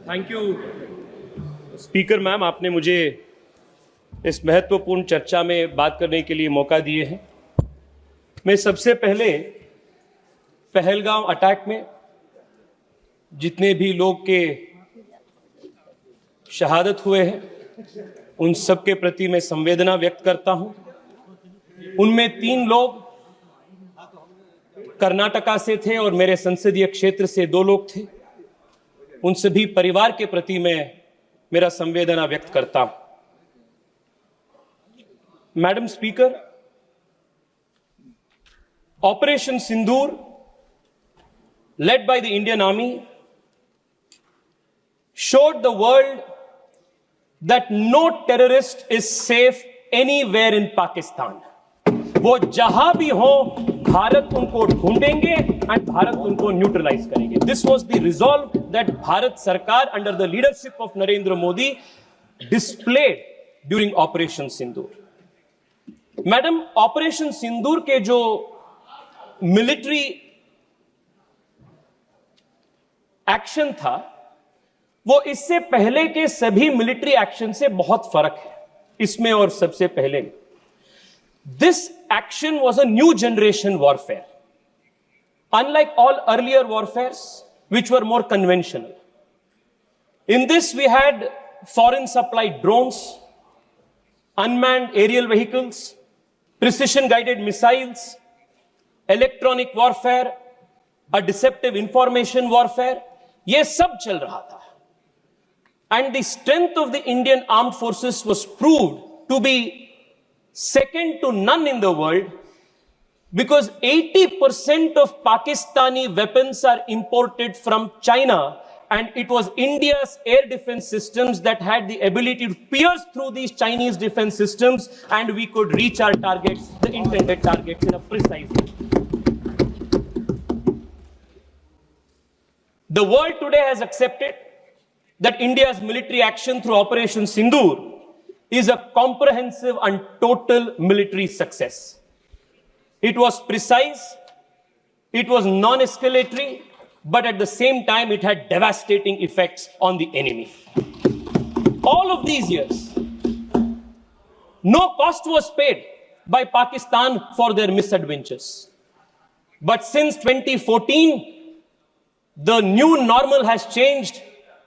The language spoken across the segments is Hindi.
थैंक यू स्पीकर मैम, आपने मुझे इस महत्वपूर्ण चर्चा में बात करने के लिए मौका दिए हैं। मैं सबसे पहले पहलगाम अटैक में जितने भी लोग के शहादत हुए हैं उन सब के प्रति मैं संवेदना व्यक्त करता हूं। उनमें 3 लोग कर्नाटका से थे और मेरे संसदीय क्षेत्र से 2 लोग थे। उन सभी परिवार के प्रति मैं मेरा संवेदना व्यक्त करता हूं। Madam speaker, operation Sindoor led by the Indian Army showed the world that no terrorist is safe anywhere in Pakistan. वो जहां भी हो भारत उनको ढूंढेंगे एंड भारत उनको न्यूट्रलाइज करेंगे। This was the resolve that Bharat sarkar under the leadership of Narendra Modi displayed during operation Sindoor. Madam, operation Sindoor के जो मिलिट्री एक्शन था वो इससे पहले के सभी मिलिट्री एक्शन से बहुत फर्क है इसमें और सबसे पहले। This action was a new generation warfare, unlike all earlier warfares which were more conventional. In this we had foreign supplied drones, unmanned aerial vehicles, precision guided missiles, electronic warfare, a deceptive information warfare. ये सब चल रहा था। And the strength of the Indian armed forces was proved to be second to none in the world because 80% of Pakistani weapons are imported from China, and it was India's air defense systems that had the ability to pierce through these Chinese defense systems, and we could reach our targets, the intended targets, in a precise way. The world today has accepted that India's military action through Operation Sindoor is a comprehensive and total military success. It was precise, it was non-escalatory, but at the same time it had devastating effects on the enemy. All of these years, no cost was paid by Pakistan for their misadventures. But since 2014, the new normal has changed,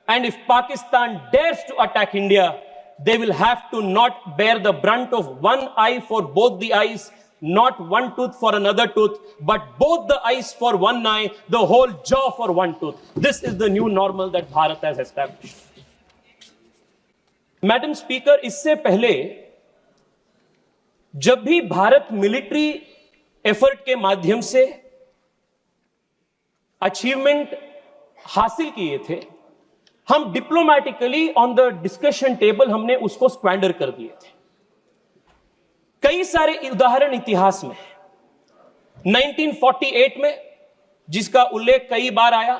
and if Pakistan dares to attack India, they will have to not bear the brunt of one eye for both the eyes, not one tooth for another tooth, but both the eyes for one eye, the whole jaw for one tooth. This is the new normal that Bharat has established. Madam Speaker, इससे पहले जब भी भारत मिलिट्री एफर्ट के माध्यम से अचीवमेंट हासिल किए थे, हम डिप्लोमैटिकली ऑन द डिस्कशन टेबल हमने उसको स्क्वैंडर कर दिए थे। कई सारे उदाहरण इतिहास में है। 1948 में, जिसका उल्लेख कई बार आया,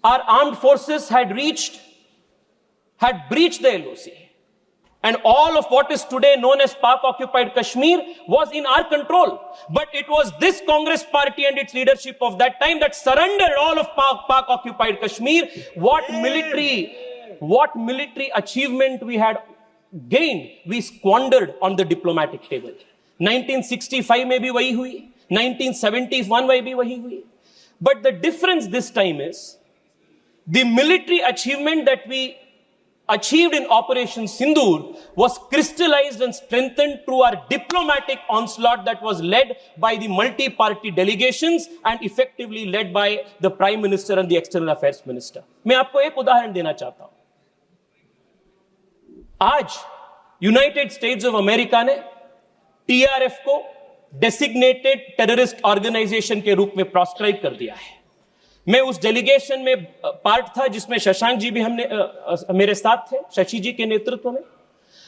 our armed forces had breached the LOC, and all of what is today known as Pak-occupied Kashmir was in our control. But it was this Congress party and its leadership of that time that surrendered all of Pak-occupied Kashmir. What military achievement we had gained, we squandered on the diplomatic table. 1965 में भी वही हुई, 1971 में भी वही हुई. But the difference this time is the military achievement that we achieved in Operation Sindoor was crystallized and strengthened through our diplomatic onslaught that was led by the multi-party delegations and effectively led by the Prime Minister and the External Affairs Minister. मैं आपको एक उदाहरण देना चाहता हूं। आज यूनाइटेड स्टेट्स ऑफ अमेरिका ने TRF को डेसिग्नेटेड टेररिस्ट ऑर्गेनाइजेशन के रूप में प्रोस्क्राइब कर दिया है। मैं उस डेलीगेशन में पार्ट था जिसमें शशांक जी भी मेरे साथ थे, शशि जी के नेतृत्व में।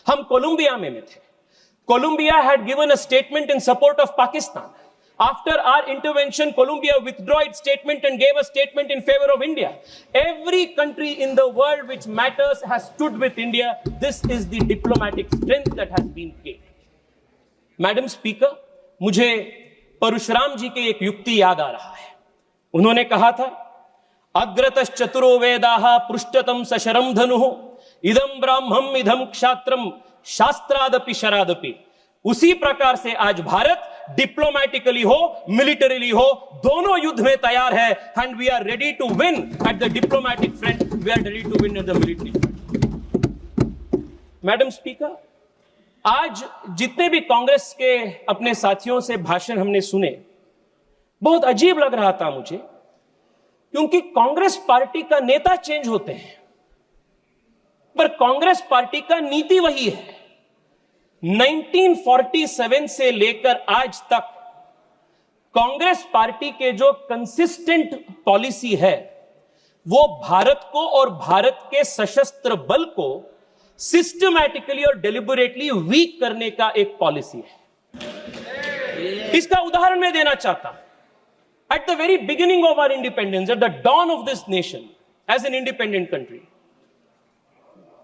हम कोलंबिया में थे। Colombia had given a statement in support of Pakistan. After our intervention, Colombia withdrew its statement and gave a statement in favor of India. Every country in the world which matters has stood with India. This is the diplomatic strength that has been gained. Madam speaker, मुझे परशुराम जी की एक युक्ति याद आ रहा है। उन्होंने कहा था, अग्रतश्चतुरो वेदाः पृष्ठतम सशरम धनुः इदम ब्राह्मम इदम क्षात्रम शास्त्रादपि शरादपि। उसी प्रकार से आज भारत डिप्लोमैटिकली हो, मिलिटरीली हो, दोनों युद्ध में तैयार है। And we are ready to win at the diplomatic front, we are ready to win at the military front. Madam speaker, आज जितने भी कांग्रेस के अपने साथियों से भाषण हमने सुने, बहुत अजीब लग रहा था मुझे, क्योंकि कांग्रेस पार्टी का नेता चेंज होते हैं पर कांग्रेस पार्टी का नीति वही है। 1947 से लेकर आज तक कांग्रेस पार्टी के जो कंसिस्टेंट पॉलिसी है वो भारत को और भारत के सशस्त्र बल को सिस्टमैटिकली और डेलिबरेटली वीक करने का एक पॉलिसी है। इसका उदाहरण मैं देना चाहता हूं। At the very beginning of our independence, at the dawn of this nation as an independent country,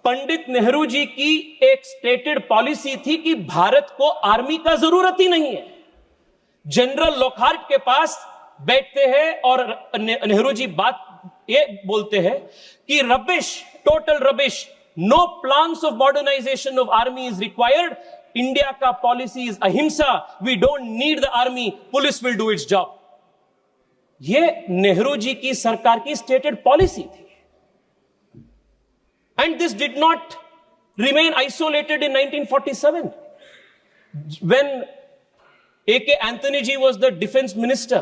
Pandit Nehru ji की एक स्टेटेड पॉलिसी थी कि भारत को आर्मी का जरूरत ही नहीं है। जनरल लॉकहार्ट के पास बैठते हैं और नेहरू जी बात ये बोलते हैं कि rubbish, total rubbish, no plans of modernisation of army is required, India का policy is ahimsa, we don't need the army, police will do its job. ये नेहरू जी की सरकार की स्टेटेड पॉलिसी थी। And this did not remain isolated in 1947. When A.K. Anthony ji was the defense minister,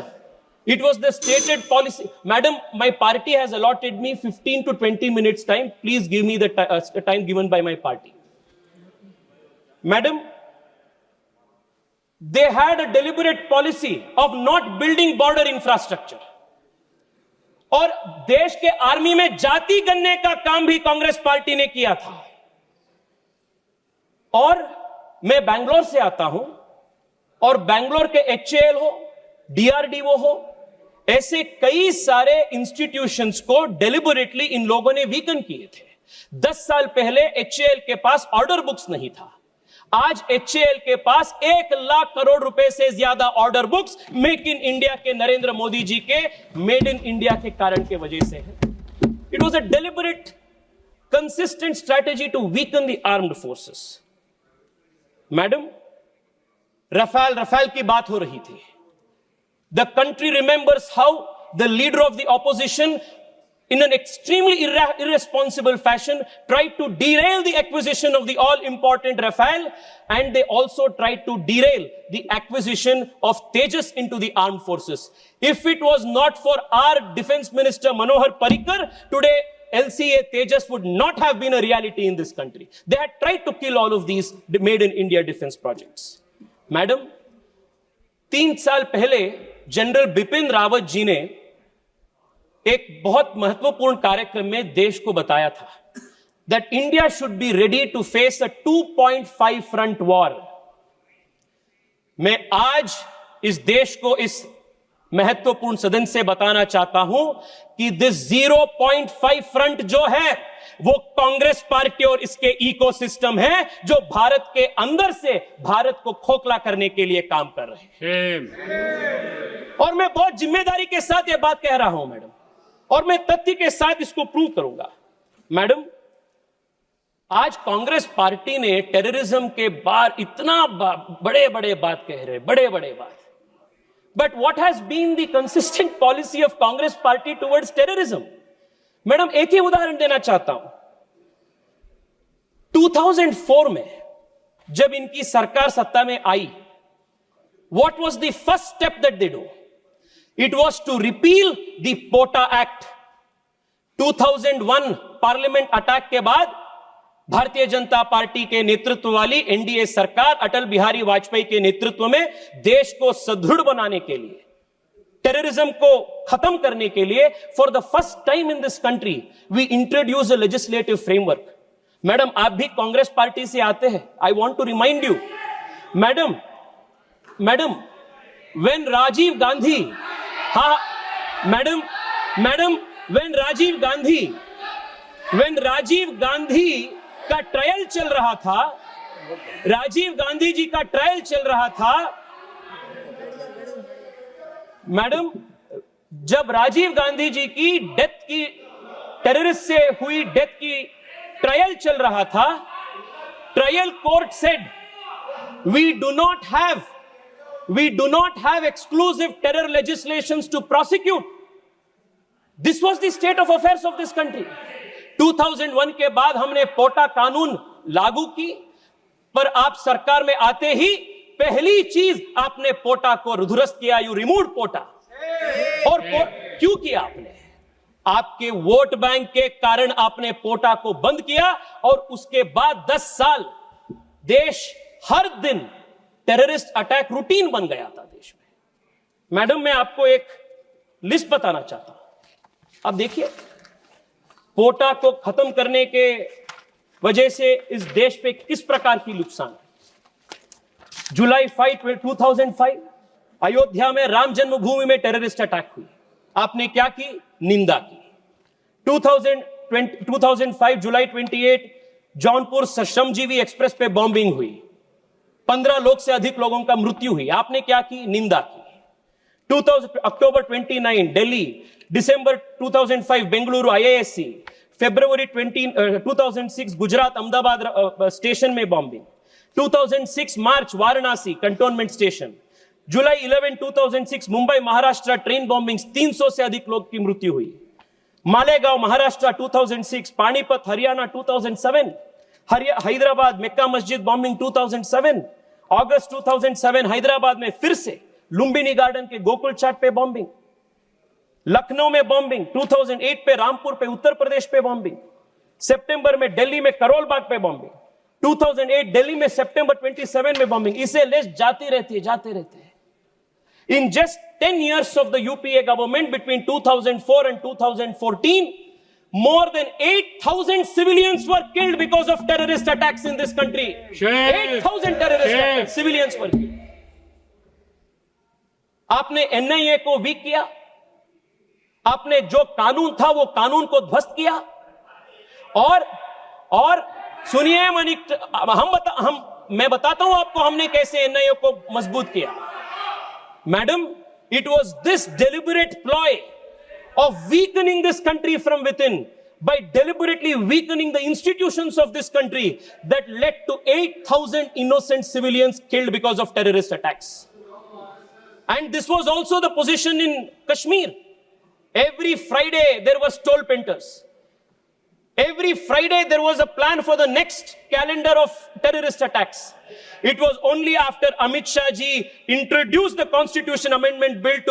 it was the stated policy. Madam, my party has allotted me 15 to 20 minutes time. Please give me the time given by my party. Madam, they had a deliberate policy of not building border infrastructure. और देश के आर्मी में जाति गणने का काम भी कांग्रेस पार्टी ने किया था। और मैं बैंगलोर से आता हूं और बैंगलोर के HAL हो, DRDO हो, ऐसे कई सारे इंस्टीट्यूशंस को डेलिबरेटली इन लोगों ने वीकन किए थे। 10 साल पहले HAL के पास ऑर्डर बुक्स नहीं था। आज HAL के पास 1 लाख करोड़ रुपए से ज्यादा order books make in India के नरेंद्र मोदी जी के मेड इन इंडिया के कारण के वजह से है। It was a deliberate consistent strategy to weaken the armed forces. Madam, Rafale की बात हो रही थी। The country remembers how the leader of the opposition in an extremely irresponsible fashion tried to derail the acquisition of the all important Rafale, and they also tried to derail the acquisition of Tejas into the armed forces. If it was not for our defense minister Manohar Parrikar, today LCA Tejas would not have been a reality in this country. They had tried to kill all of these made in India defense projects. Madam, 3 साल पहले जनरल बिपिन रावत जी ने एक बहुत महत्वपूर्ण कार्यक्रम में देश को बताया था that India should be ready to face a 2.5 front war. मैं आज इस देश को इस महत्वपूर्ण सदन से बताना चाहता हूं कि दिस 0.5 फ्रंट जो है वो कांग्रेस पार्टी और इसके इकोसिस्टम है जो भारत के अंदर से भारत को खोखला करने के लिए काम कर रहे हैं। और मैं बहुत जिम्मेदारी के साथ यह बात कह रहा हूं मैडम, और मैं तथ्य के साथ इसको प्रूव करूंगा। मैडम, आज कांग्रेस पार्टी ने टेररिज्म के बार इतना बड़े बड़े बात कह रहे, बड़े बड़े बात, but what has been the consistent policy of Congress party towards terrorism? Madam, एक ही उदाहरण देना चाहता हूं। 2004 में जब इनकी सरकार सत्ता में आई, what was the first step that they do? It was to repeal the POTA Act. 2001 parliament attack के बाद भारतीय जनता पार्टी के नेतृत्व वाली एनडीए सरकार अटल बिहारी वाजपेयी के नेतृत्व में देश को सुदृढ़ बनाने के लिए, टेररिज्म को खत्म करने के लिए, for the first time in this country we introduce a legislative framework. Madam, आप भी कांग्रेस पार्टी से आते हैं। I want to remind you, madam, when Rajiv Gandhi, when Rajiv Gandhi का ट्रायल चल रहा था, राजीव गांधी जी का ट्रायल चल रहा था, मैडम, जब राजीव गांधी जी की डेथ की, टेररिस्ट से हुई डेथ की ट्रायल चल रहा था, trial court said we do not have exclusive terror legislations to prosecute. This was the state of affairs of this country. 2001 के बाद हमने पोटा कानून लागू की, पर आप सरकार में आते ही पहली चीज आपने पोटा को दुरुस्त किया. यू रिमूव्ड पोटा. और क्यों किया आपने? आपके वोट बैंक के कारण आपने पोटा को बंद किया, और उसके बाद 10 साल देश हर दिन टेररिस्ट अटैक रूटीन बन गया था देश में. मैडम, मैं आपको एक लिस्ट बताना चाहता हूं. अब देखिए, पोटा को खत्म करने के वजह से इस देश पे किस प्रकार की नुकसान है. जुलाई 5, 2005 अयोध्या में राम जन्मभूमि में टेररिस्ट अटैक हुई. आपने क्या की? निंदा की. 2005 जुलाई 28 जौनपुर श्रमजीवी एक्सप्रेस पे बॉम्बिंग हुई. 15 लोग से अधिक लोगों का मृत्यु हुई. आपने क्या की? निंदा की. अक्टूबर 29 दिल्ली, दिसंबर 2005 बेंगलुरु IISc, फरवरी 2006 गुजरात अहमदाबाद स्टेशन में बॉम्बिंग. 2006 मार्च वाराणसी कंटोनमेंट स्टेशन. जुलाई 11 2006 मुंबई महाराष्ट्र ट्रेन बॉम्बिंग, 300 से अधिक लोग की मृत्यु हुई. मालेगांव महाराष्ट्र 2006, पानीपत हरियाणा 2007, हैदराबाद मक्का मस्जिद बॉम्बिंग 2007, अगस्त 2007 हैदराबाद में फिर से लुंबिनी गार्डन के गोकुल चाट पे बॉम्बिंग. लखनऊ में बॉम्बिंग 2008 पे, रामपुर पे उत्तर प्रदेश पे बॉम्बिंग. सितंबर में दिल्ली में करोल बाग पे बॉम्बिंग. 2008 दिल्ली में सितंबर 27 में बॉम्बिंग. इसे लिस्ट जाती रहती है. In just 10 years of the UPA government between 2004 and 2014, more than 8,000 civilians were killed because of terrorist attacks in this country. 8,000 terrorist civilians were killed. आपने NIA को वीक किया. आपने जो कानून था वो कानून को ध्वस्त किया. और सुनिए मैं बताता हूं आपको हमने कैसे NIA को मजबूत किया. Madam, it was this deliberate ploy of weakening this country from within, by deliberately weakening the institutions of this country, that led to 8,000 innocent civilians killed because of terrorist attacks. And this was also the position in Kashmir. Every Friday there were toll painters. Every Friday there was a plan for the next calendar of terrorist attacks. It was only after Amit Shah ji introduced the Constitution Amendment Bill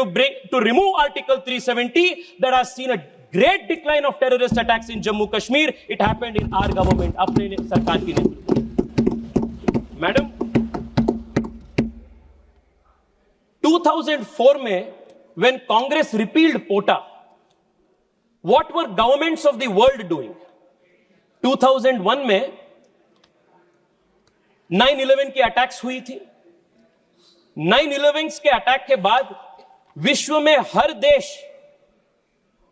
to remove Article 370 that has seen a great decline of terrorist attacks in Jammu Kashmir. It happened in our government, अपने सरकार की नेतृत्व. मैडम, 2004 में when Congress repealed POTA, what were governments of the world doing? 2001 में 9/11 की अटैक्स हुई थी. 9/11 के अटैक के बाद विश्व में हर देश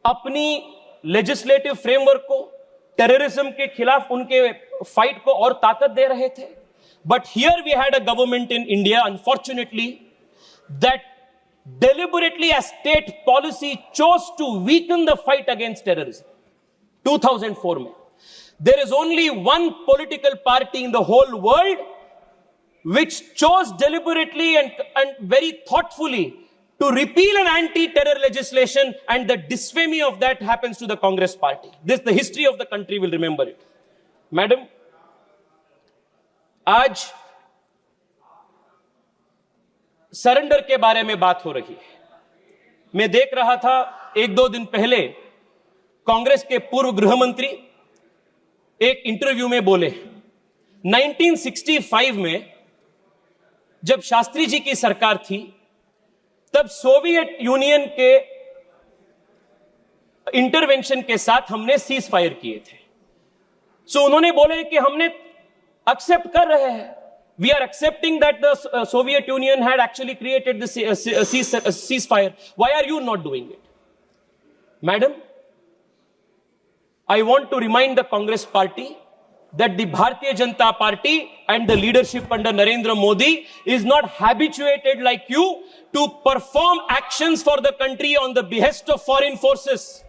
अपनी लेजिस्लेटिव फ्रेमवर्क को टेररिज्म के खिलाफ उनके फाइट को और ताकत दे रहे थे. But here we had a government in India, unfortunately, that deliberately as state policy chose to weaken the fight against terrorism. 2004 में there is only one political party in the whole world which chose deliberately and very thoughtfully to repeal an anti-terror legislation, and the disfamy of that happens to the Congress party. The history of the country will remember it. Madam, आज सरेंडर के बारे में बात हो रही है. मैं देख रहा था 1-2 दिन पहले कांग्रेस के पूर्व गृह मंत्री एक इंटरव्यू में बोले 1965 में जब शास्त्री जी की सरकार थी तब सोवियत यूनियन के इंटरवेंशन के साथ हमने सीज फायर किए थे. सो उन्होंने बोले कि हमने एक्सेप्ट कर रहे हैं, we are accepting that the Soviet Union had actually created this ceasefire. Why are you not doing it? Madam, I want to remind the Congress party that the Bharatiya Janata Party and the leadership under Narendra Modi is not habituated like you to perform actions for the country on the behest of foreign forces.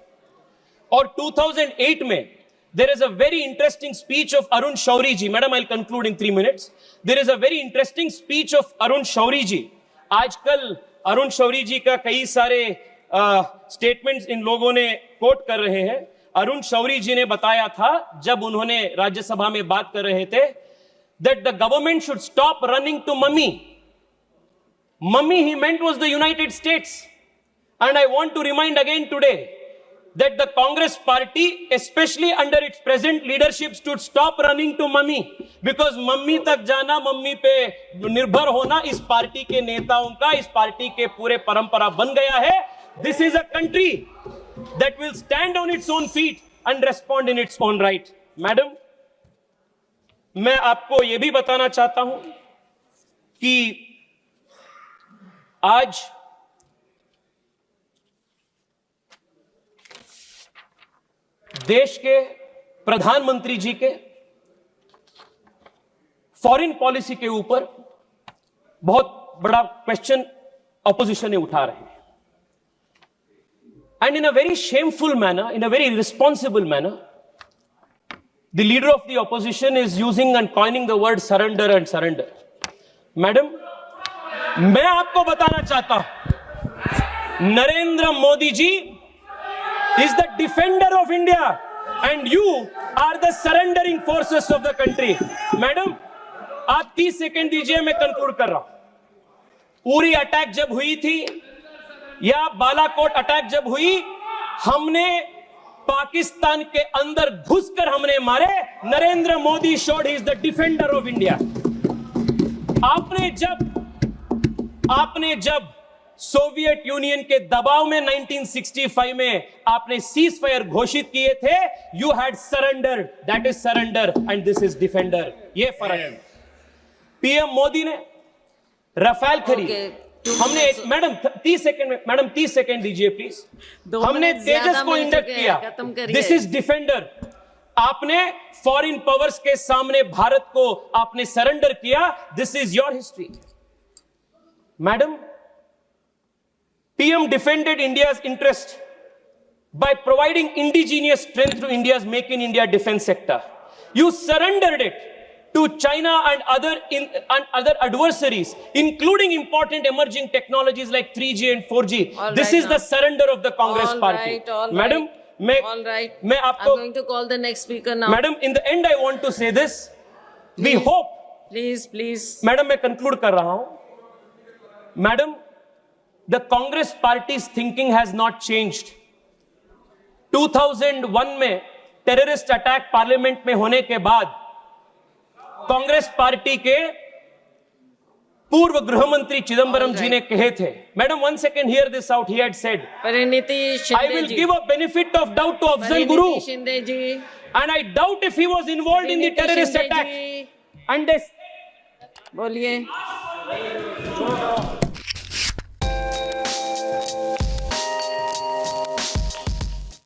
और 2008 में there is a very interesting speech of Arun Shourie ji. Madam, I'll conclude in 3 minutes. There is a very interesting speech of Arun Shourie ji. आजकल अरुण शौरी जी का कई सारे स्टेटमेंट्स इन लोगों ने कोट कर रहे हैं. अरुण शौरी जी ने बताया था जब उन्होंने राज्यसभा में बात कर रहे थे that the government should stop running to mummy. Mummy he meant was the United States. And I want to remind again today that the Congress party, especially under its present leadership, should stop running to mummy. Because mummy तक जाना, मम्मी पे निर्भर होना इस पार्टी के नेताओं का, इस पार्टी के पूरे परंपरा बन गया है. This is a country that will stand on its own feet and respond in its own right. Madam, मैं आपको यह भी बताना चाहता हूं कि आज देश के प्रधानमंत्री जी के फॉरेन पॉलिसी के ऊपर बहुत बड़ा क्वेश्चन ऑपोजिशन ने उठा रहे हैं. And in a very shameful manner, in a very irresponsible manner, the leader of the opposition is using and coining the word surrender and surrender. Madam, मैं आपको बताना चाहता हूं, Narendra Modi ji is the defender of India and you are the surrendering forces of the country. Madam, आप 30 सेकेंड दीजिए, मैं कंक्लूड कर रहा हूं. उरी अटैक जब हुई थी या बालाकोट अटैक जब हुई, हमने पाकिस्तान के अंदर घुसकर हमने मारे. Narendra Modi showed he is the defender of India. आपने जब सोवियत यूनियन के दबाव में 1965 में आपने सीज फायर घोषित किए थे, you had surrender. That is surrender and this is defender. ये फर्क है. पीएम मोदी ने राफेल खरीद, हमने मैडम 30 सेकंड में, मैडम 30 सेकंड दीजिए प्लीज. हमने तेजस को इंडक्ट किया. This is defender. आपने फॉरेन पावर्स के सामने भारत को आपने सरेंडर किया. This is your history. Madam, PM defended India's interest by providing indigenous strength to India's Make in India defense sector. You surrendered it to China and other adversaries, including important emerging technologies like 3G and 4G. This is the surrender of the Congress party. Madam, मैं आपको, I'm going to call the next speaker now. Madam, in the end I want to say this. We hope. Please. Madam, मैं conclude कर रहा हूं. Madam, the Congress party's thinking has not changed. 2001 में टेररिस्ट अटैक पार्लियामेंट में होने के बाद कांग्रेस पार्टी के पूर्व गृह मंत्री चिदंबरम जी ने कहे थे. Madam, 1 second, hear this out. He had said, Parineeti Shinde I will give a benefit of doubt to Afzal Guru, Shinde ji, and I doubt if he was involved in the terrorist attack. And they बोलिए.